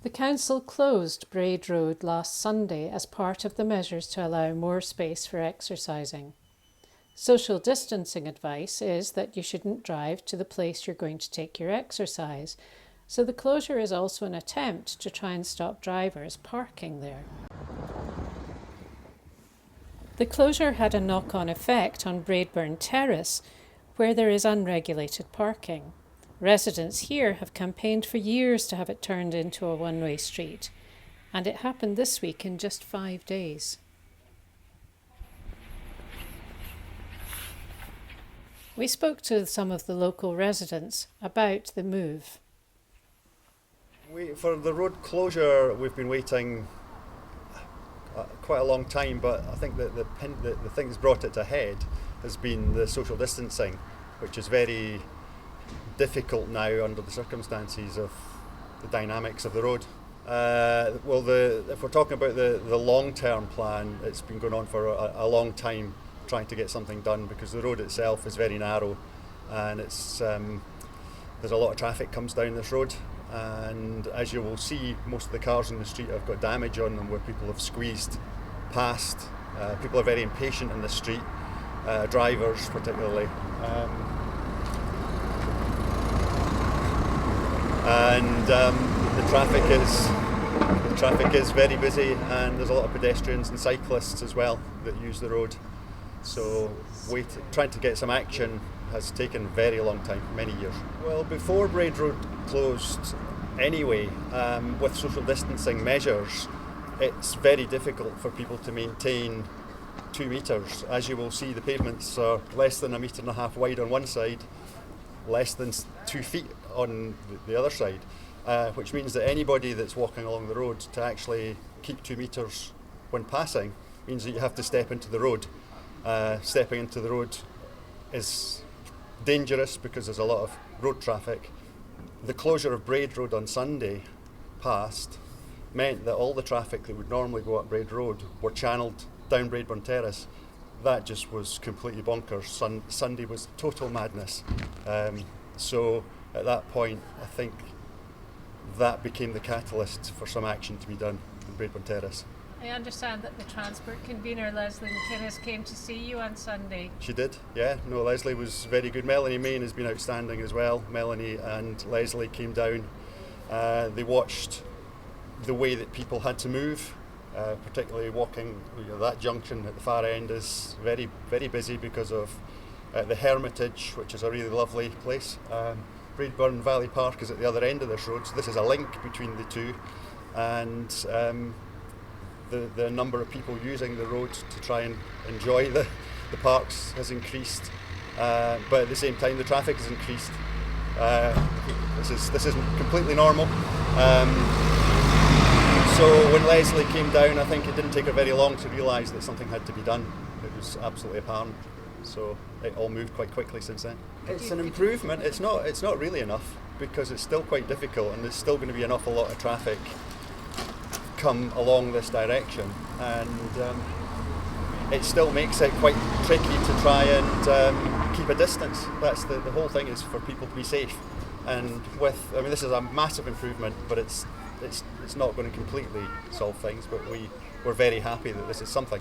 The council closed Braid Road last Sunday as part of the measures to allow more space for exercising. Social distancing advice is that you shouldn't drive to the place you're going to take your exercise, so the closure is also an attempt to try and stop drivers parking there. The closure had a knock-on effect on Braidburn Terrace, where there is unregulated parking. Residents here have campaigned for years to have it turned into a one-way street, and it happened this week in just 5 days. We spoke to some of the local residents about the move. For the road closure, we've been waiting quite a long time, but I think that the thing that's brought it to head has been the social distancing, which is very difficult now under the circumstances of the dynamics of the road. If we're talking about the long-term plan, it's been going on for a long time, trying to get something done, because the road itself is very narrow, and it's there's a lot of traffic comes down this road, and as you will see, most of the cars in the street have got damage on them where people have squeezed past. People are very impatient in the street, drivers particularly. The traffic is very busy, and there's a lot of pedestrians and cyclists as well that use the road. So trying to get some action has taken a very long time, many years. Well, before Braid Road closed anyway, with social distancing measures, it's very difficult for people to maintain 2 metres. As you will see, the pavements are less than 1.5 metres wide on one side, less than 2 feet on the other side, which means that anybody that's walking along the road, to actually keep 2 metres when passing, means that you have to step into the road. Stepping into the road is dangerous because there's a lot of road traffic. The closure of Braid Road on Sunday past meant that all the traffic that would normally go up Braid Road were channelled down Braidburn Terrace. That just was completely bonkers. Sunday was total madness. So at that point, I think that became the catalyst for some action to be done in Braidburn Terrace. I understand that the transport convener, Leslie McInnes, came to see you on Sunday. She did, yeah. No, Leslie was very good. Melanie Main has been outstanding as well. Melanie and Leslie came down. They watched the way that people had to move, particularly walking. That junction at the far end is very, very busy because of the Hermitage, which is a really lovely place. Braidburn Valley Park is at the other end of this road, so this is a link between the two, and the number of people using the road to try and enjoy the parks has increased, but at the same time the traffic has increased. This isn't completely normal. So when Leslie came down, I think it didn't take her very long to realise that something had to be done. It was absolutely apparent. So it all moved quite quickly since then. It's an improvement. It's not really enough, because it's still quite difficult, and there's still going to be an awful lot of traffic come along this direction, and it still makes it quite tricky to try and keep a distance. That's the whole thing, is for people to be safe. And this is a massive improvement, but it's not going to completely solve things. But we're very happy that this is something.